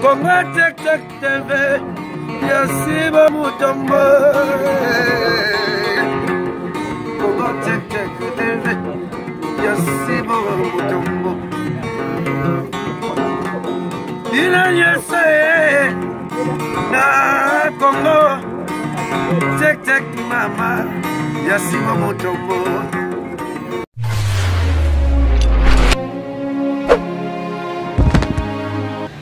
Congo Check Check TV, Yasiba Mutombo. Congo Check Check TV, Yasiba Mutombo. Ina yese na Congo Check Check mama, Yasiba Mutombo.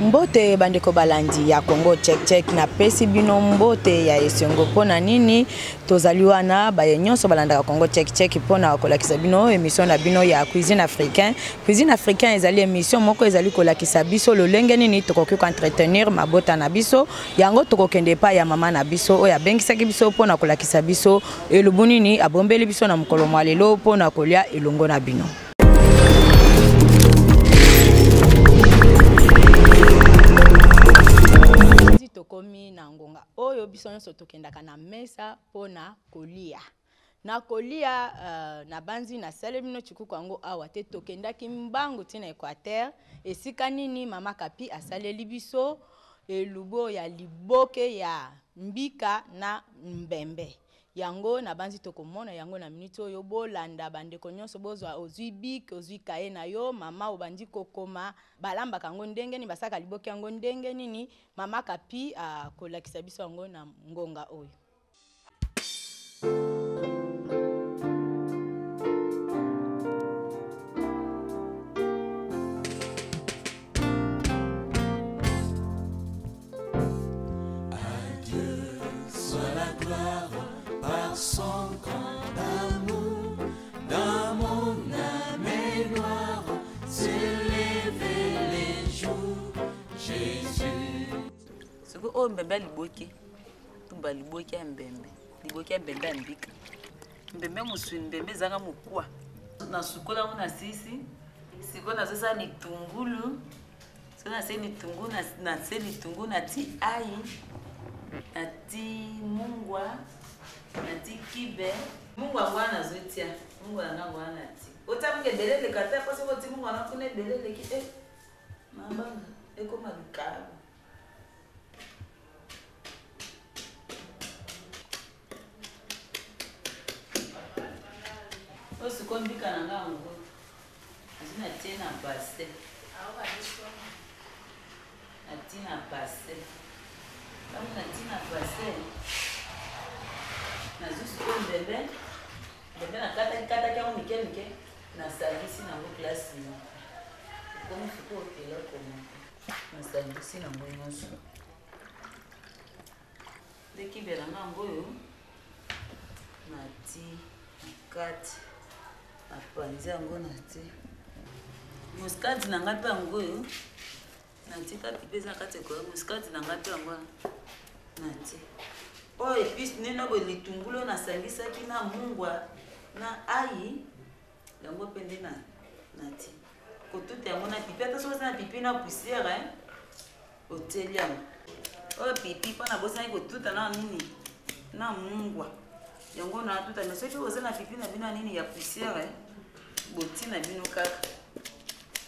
Mbote bandeko balandi ya Congo Check Check na pesi bino mbote ya esongo pona nini tozali wana baye nyonso balanda Congo Check Check pona kolakisa bino émission na bino ya cuisine africain. Cuisine africain ezali émission moko ezali kolakisa biso lolenge nini tokoki ko entretenir mabota na biso yango tokokende pa ya mama na biso oya bengisaki biso pona kolakisa biso elubu nini abombeli biso na mokolo mwa lelo pona kolia elongo na bino. Tokomi na ngonga oyo biso nyonso tokendaka na mesa pona kolia na kolia na banzi na sale bino chikuku yango awa te tokendaki mbangu tina Equateur esika nini mama Kapi asaleli biso elubo ya liboke ya mbika na mbembe yango na banzi tokomona yango na minute oyo bolanda bandeko nyonso bozwa ozwi bik ozwi kaye na yo mama obandi kokoma balamba kango ndenge ni basaka liboke yango ndenge nini mama Kapi kolakisa biso yango na ngonga oyo. Son grand amour dans mon âme noire s'élever les jours Jésus. Ce que oh mbembe liboki tumba liboki ya mbembe liboki ya mbembe mbika mbembe musuni mbembe zanga mukwa na sukola muna sisi sikona sasa ni tungulu sasa sasa tungulu na seli tungulu na ti ai na ti mungwa nati kibe mungu angwana zotia mungu anangwa nati otamuke belele kata pose ko ti mungu anafune belele ki mama eko malikabo osu kombika na ngango azina tena basse awa diso atina basse kama natina basse na juste un bébé na kata kia mike na service na ngo classe ni comme faut que là comme na service na ngo nyonso deki bela ngambo yo na ti kat apanza ngo na ti muscat na ngapa ngo yo na ti ka pipeza kate ko muscat na ngapa ngo na ti oh épice neno bo litungulo na sangisa kina mungwa na ai yango pende na nati ko tout yango na pipi ata so na pipi na poussière hotelia oh pipi pana bosa ko tout na nini na mungwa yango na tout na so ko na pipi na bino nini ya poussière boti na bino kaka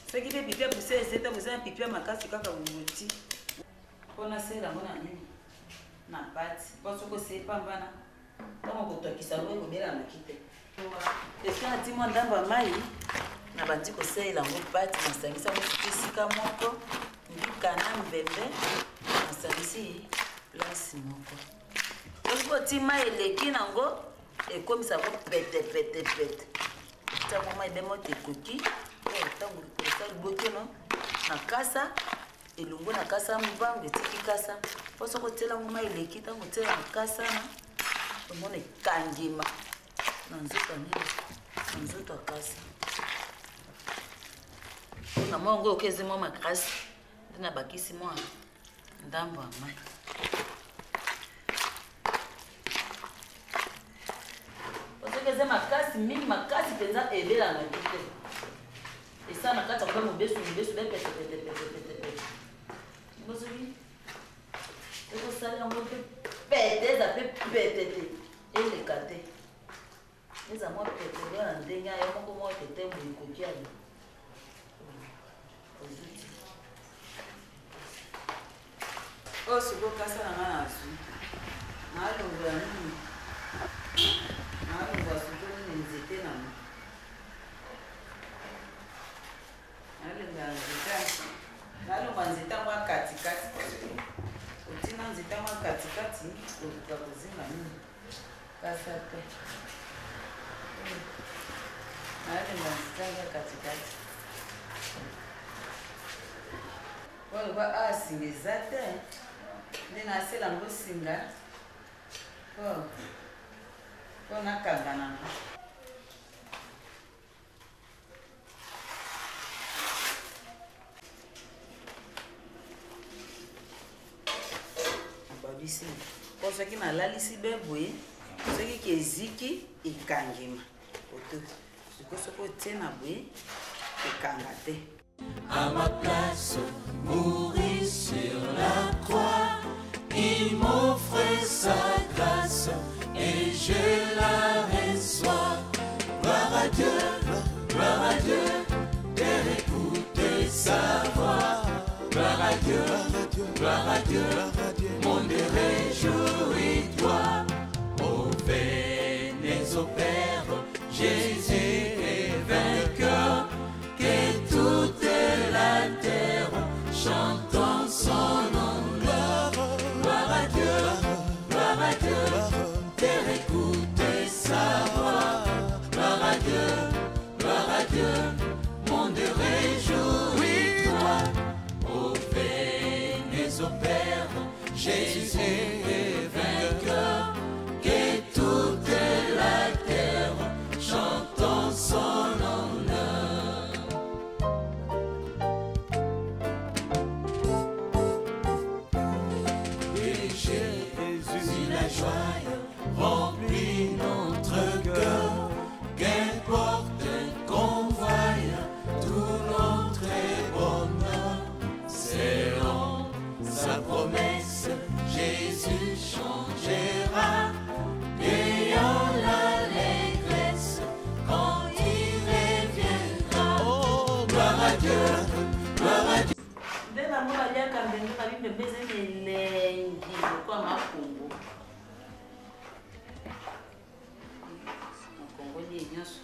c'est qui pipi ya poussière c'est ta bosa pipi ya makasi kaka boti pona sera ngona nini na pati parce que c'est pas bana kama kutokisa wewe bila na kite eska timo ndamba mai na bandi ko sela ngo pati na sangisa mo sika moko ndika na mbembe na sangisi place moko ko tima eleki nango e comme ça ko pete ta mo mai demo te koki e tangu ko sa bokeno na kasa elungu na kasa mbangu etiki kasa poso ko tela ngoma eleki tango tela kasa na omone kangima na nzoto ni nzoto kasa na mongo okezi mo makasi ndina bakisi mo ndambo amai poso keze makasi mingi makasi penza ebela na kite esa na kata kwa mobesu be pete Bozuli, eko sali yango pete za pete ele kate eza mo pete na ndenge ya moko mo pete mo kokiani siko kasa na ngana su. Nalonga nini? Nalonga siko ni nzete na mo. Nalonga nzete mwa katikati. Utina nzete mwa katikati oluka kuzinga nini? Kasa pe. Nalonga nzete mwa katikati. Wale ba asingiza te. Nina asela ngo singa. Po nakangana. Babisi. Ko soki na lalisi beboye, soki keziki ikangima. Oto. Soko tena boye ikanga te. À ma place, mourir sur la croix, il m'offre sa grâce et je la reçois. Gloire à Dieu, Terre écoute sa voix. Gloire à Dieu, monde réjouis-toi. Ô venez au Père, Jésus est vainqueur, que toute la terre chantons son honneur. Gloire à Dieu, terre écoute sa voix. Gloire à Dieu, monde réjouis-toi. Ô venez au Père, Jésus est vainqueur, que toute la terre chantons son honneur. Jésus, la joie remplit notre cœur, qu'importe qu'on voie tout notre bonheur. C'est en sa promesse, Jésus changera, ayant l'allégresse quand il reviendra. Oh, gloire à Dieu, gloire à Dieu. Ndena mwa ya kambenga kabimbe beze melengi kwa makungu. Makungu ni nyoso.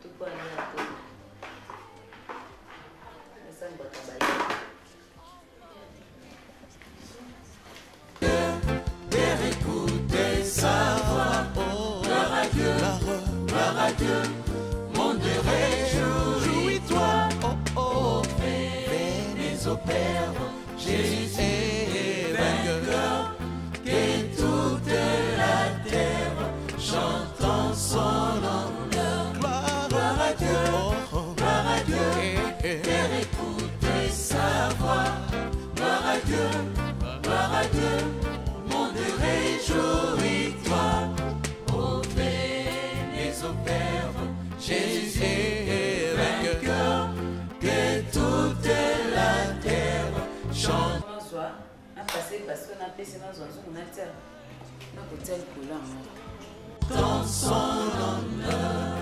Tukwa ya to. Nasamba kabali. Terre écoutez sa voix. Gloire à Dieu, monde réjouis-toi. Oh, venez au Père, Jésus est vainqueur, que toute la terre chantons son honneur. Gloire à Dieu, terre écoutez sa voix. Gloire à Dieu, monde réjouis-toi. Oh, venez au Père, Jésus est vainqueur, que toute la terre chante. Bonsoir. Na passé parce qu'on a passé dans un zoom on a tia. Na hotel kula mo. Dans son honneur.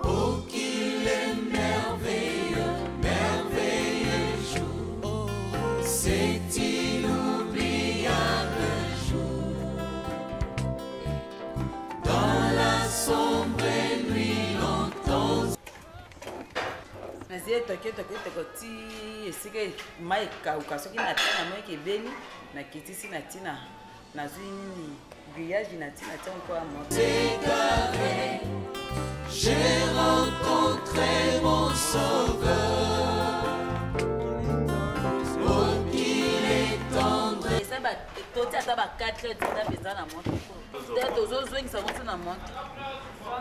Oh, qu'il est merveilleux, merveilleux jour. C'est inoubliable jour. Dans la sombre nuit longtemps. Nazie toke ti esika mai kauka soki na tana moi ke beni na kitisi na tina na zuni grillage na tina tant quoi moi. Égaré, j'ai rencontré mon sauveur. Oh, qu'il est tendre. Ça va toti ata ba 4 heures tata pesa na moto. Tata ozozwengi sa moto na moto.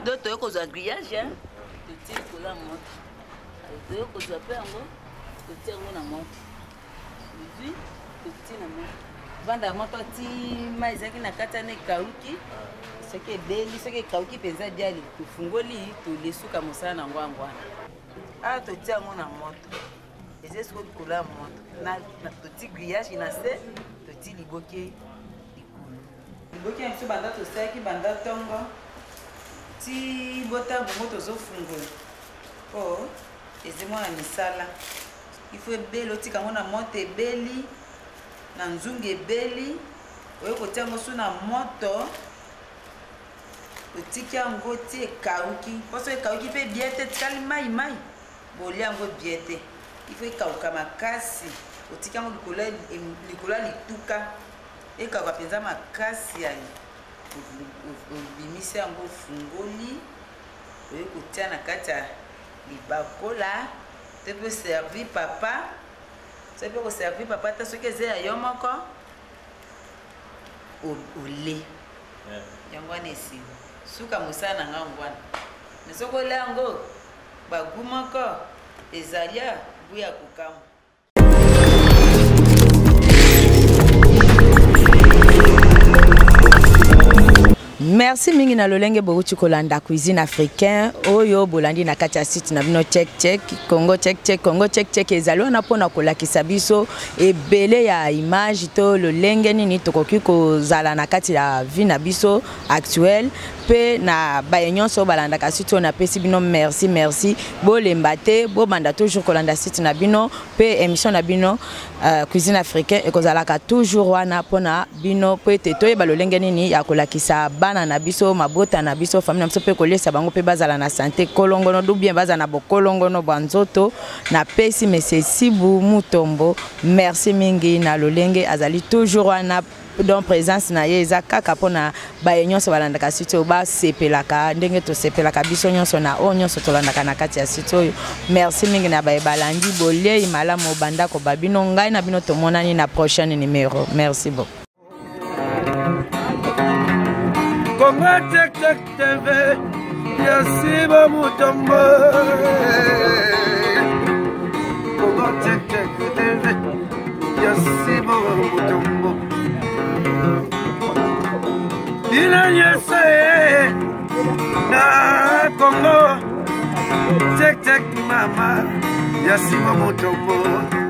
Do to ko za grillage hein. Toti ko la moto. Toti ko za pe ngo. Toti ngo na moto. Oui, toti na moto. Vanda moto ti mais aqui na kata ne kauki. Soki ebeli soki ekauki mpenza diali tofungoli tolesuka mosala na yango yango wana awa totia yango na moto eza esiko likolo ya moto toti grillage na se toti liboke likolo liboke ya biso banda tosalaki banda ntongo ti bota bongo tozofungola Oh, ezemo na misala. Il faut ebeli otika ngo na moto ebeli na nzungu ebeli oyo kotia ngo so na moto otika yango ti ekauki poso ekauki mpe bie te tikali mai bolia yango bie te il faut ekauka makasi otika yango likolo ya lituka ekauka mpenza makasi ya obimisi yango ofungoli oyo kotia na kati ya libakola te mpe servi papa so mpe koservi papa ta soki eza ya yo moko ole yango wana esili suka mosala na nga yango wana me soki olia yango bagu moko ezali ya gu ya kokama. Merci mingi na lolenge bouti kolanda cuisine africain oyo bolandi na kati ya site na bino check Congo check ezalo na pona kolakisa biso ebele ya image to lolenge nini tokoki kozala na kati ya vie na biso actuelle pe na bayenyonso balanda ka site na pesi bino merci bolemba te bobanda toujours kolanda site na bino pe émission na bino cuisine africain ekozalaka toujours wana pona bino pe te ba lolenge nini ya kolakisa bana na biso mabota na biso famille na biso pe kolesa bango pe bazala na santé kolongono du bien bazala na bokolongono banzoto na pesi monsieur Sibu Mutombo merci mingi na lolenge azali toujours wana dans présence na yeza kaka pona bayenyonso balandaka site ba sepelaka ndenge to sepelaka biso nyonso na onyonso tolandaka na kati ya site oyo merci mingi na balandi bolei malamu banda ko babino ngai na bino tomonani na prochaine numéro merci beaucoup. Congo Check TV, Sibu Mutombo. Congo Check TV, Sibu Mutombo. Inanyese na Congo Check mama, Sibu Mutombo.